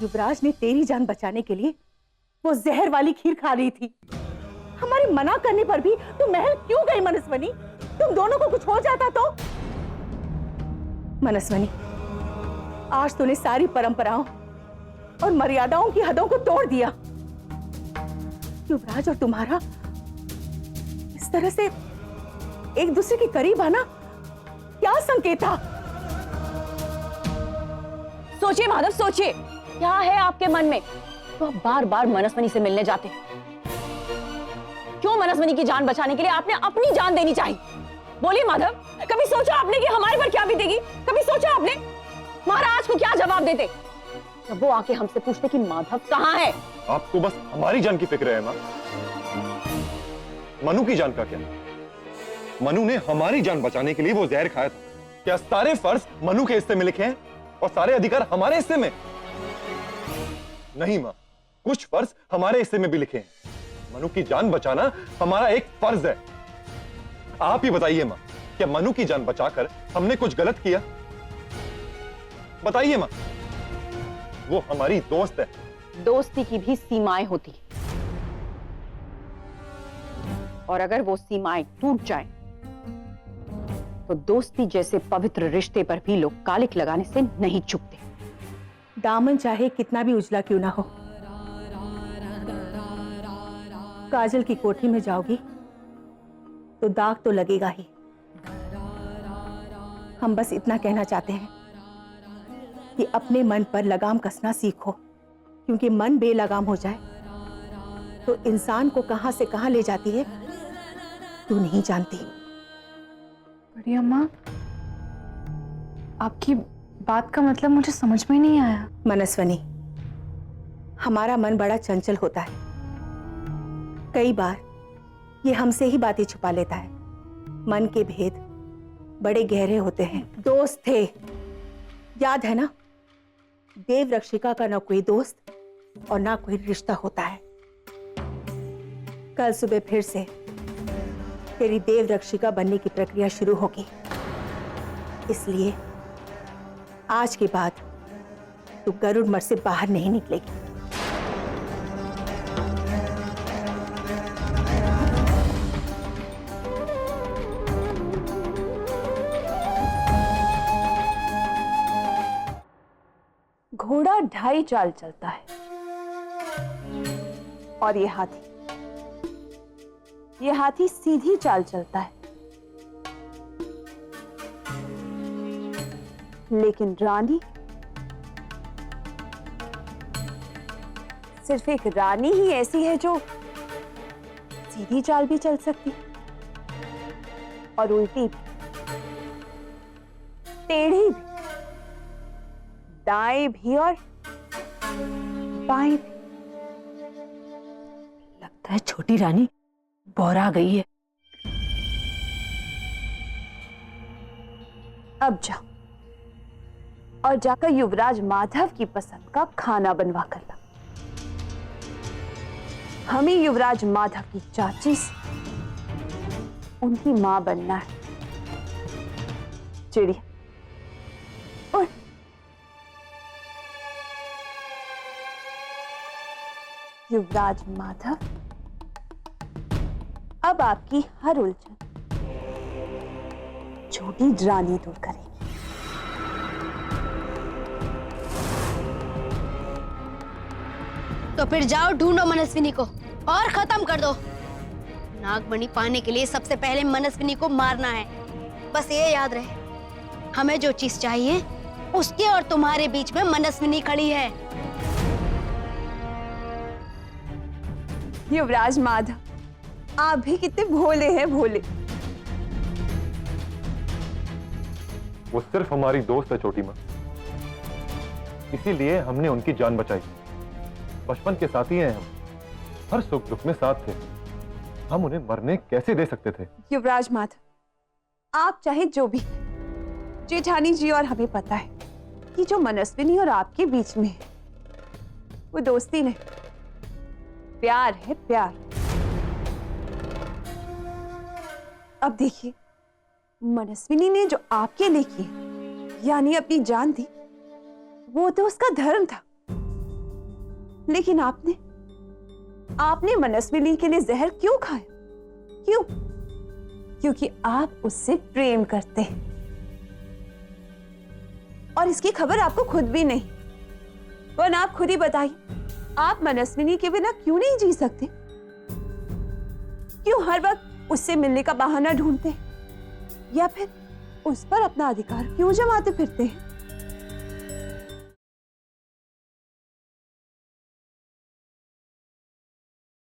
युवराज ने तेरी जान बचाने के लिए वो जहर वाली खीर खा रही थी। हमारे मना करने पर भी तू महल क्यों गई मनस्वनी? तुम दोनों को कुछ हो जाता तो? मनस्वनी, आज तूने सारी परंपराओं और मर्यादाओं की हदों को तोड़ दिया। युवराज और तुम्हारा इस तरह से एक दूसरे के करीब आना क्या संकेत था? सोचिए माधव, सोचिए, क्या है आपके मन में तो आप बार बार मनस्वनी से मिलने जाते? क्यों मनस्वनी की जान बचाने के लिए आपने अपनी जान देनी चाहिए? बोलिए माधव, कभी सोचा आपने कि हमारे पर क्या बीतेगी? कभी सोचा आपने महाराज को क्या जवाब देते जब वो आके हमसे पूछते कि माधव कहाँ है? आपको बस हमारी जान की फिक्र है माँ। मनु की जान का क्या? मनु ने हमारी जान बचाने के लिए वो जहर खाया था। क्या सारे फर्ज मनु के हिस्से में लिखे हैं और सारे अधिकार हमारे हिस्से में? नहीं माँ, कुछ फर्ज हमारे हिस्से में भी लिखे हैं। मनु की जान बचाना हमारा एक फर्ज है। आप ही बताइए माँ, क्या मनु की जान बचाकर हमने कुछ गलत किया? बताइए माँ। वो हमारी दोस्त है। दोस्ती की भी सीमाएं होती हैं। और अगर वो सीमाएं टूट जाएं, तो दोस्ती जैसे पवित्र रिश्ते पर भी लोग कालिक लगाने से नहीं चूकते। दामन चाहे कितना भी उजला क्यों ना हो, काजल की कोठी में जाओगी तो दाग तो लगेगा ही। हम बस इतना कहना चाहते हैं कि अपने मन पर लगाम कसना सीखो, क्योंकि मन बेलगाम हो जाए तो इंसान को कहां से कहां ले जाती है तू नहीं जानती। बड़ी अम्मा, आपकी बात का मतलब मुझे समझ में नहीं आया। मनस्वनी, हमारा मन बड़ा चंचल होता है। कई बार ये हमसे ही बातें छुपा लेता है। मन के भेद बड़े गहरे होते हैं। दोस्त थे, याद है ना? देव रक्षिका का ना कोई दोस्त और ना कोई रिश्ता होता है। कल सुबह फिर से तेरी देव रक्षिका बनने की प्रक्रिया शुरू होगी, इसलिए आज के बाद तू गरुड़ मठ से बाहर नहीं निकलेगी। घोड़ा 2.5 चाल चलता है और ये हाथी सीधी चाल चलता है। लेकिन रानी, सिर्फ एक रानी ही ऐसी है जो सीधी चाल भी चल सकती और उल्टी भी, टेढ़ी भी, दाएं भी और बाएं भी। लगता है छोटी रानी बौरा गई है। अब जा और जाकर युवराज माधव की पसंद का खाना बनवा कर ला। हमें युवराज माधव की चाची से उनकी मां बनना है। चिड़िया, उड़। युवराज माधव अब आपकी हर उलझन छोटी रानी दूर करेगी। तो फिर जाओ ढूंढो मनस्विनी को और खत्म कर दो। नागमणि पाने के लिए सबसे पहले मनस्विनी को मारना है। बस ये याद रहे, हमें जो चीज चाहिए उसके और तुम्हारे बीच में मनस्विनी खड़ी है। युवराज माधव, आप भी कितने भोले हैं, भोले। वो सिर्फ हमारी दोस्त है छोटी माँ, इसीलिए हमने उनकी जान बचाई। बचपन के साथी हैं हम, हर सुख दुख में साथ थे। हम उन्हें मरने कैसे दे सकते थे? युवराज माधव, आप चाहे जो भी, जेठानी जी और हमें पता है कि जो मनस्विनी और आपके बीच में है वो दोस्ती नहीं, प्यार है, प्यार। अब देखिए, मनस्विनी ने जो आपके लिए किया, यानी अपनी जान दी, वो तो उसका धर्म था। लेकिन आपने मनस्विनी के लिए जहर क्यों खाया? क्यों? क्योंकि आप उससे प्रेम करते हैं और इसकी खबर आपको खुद भी नहीं। वरना आप खुद ही बताइए, आप मनस्विनी के बिना क्यों नहीं जी सकते? क्यों हर वक्त उससे मिलने का बहाना ढूंढते हैं? या फिर उस पर अपना अधिकार क्यों जमाते फिरते हैं?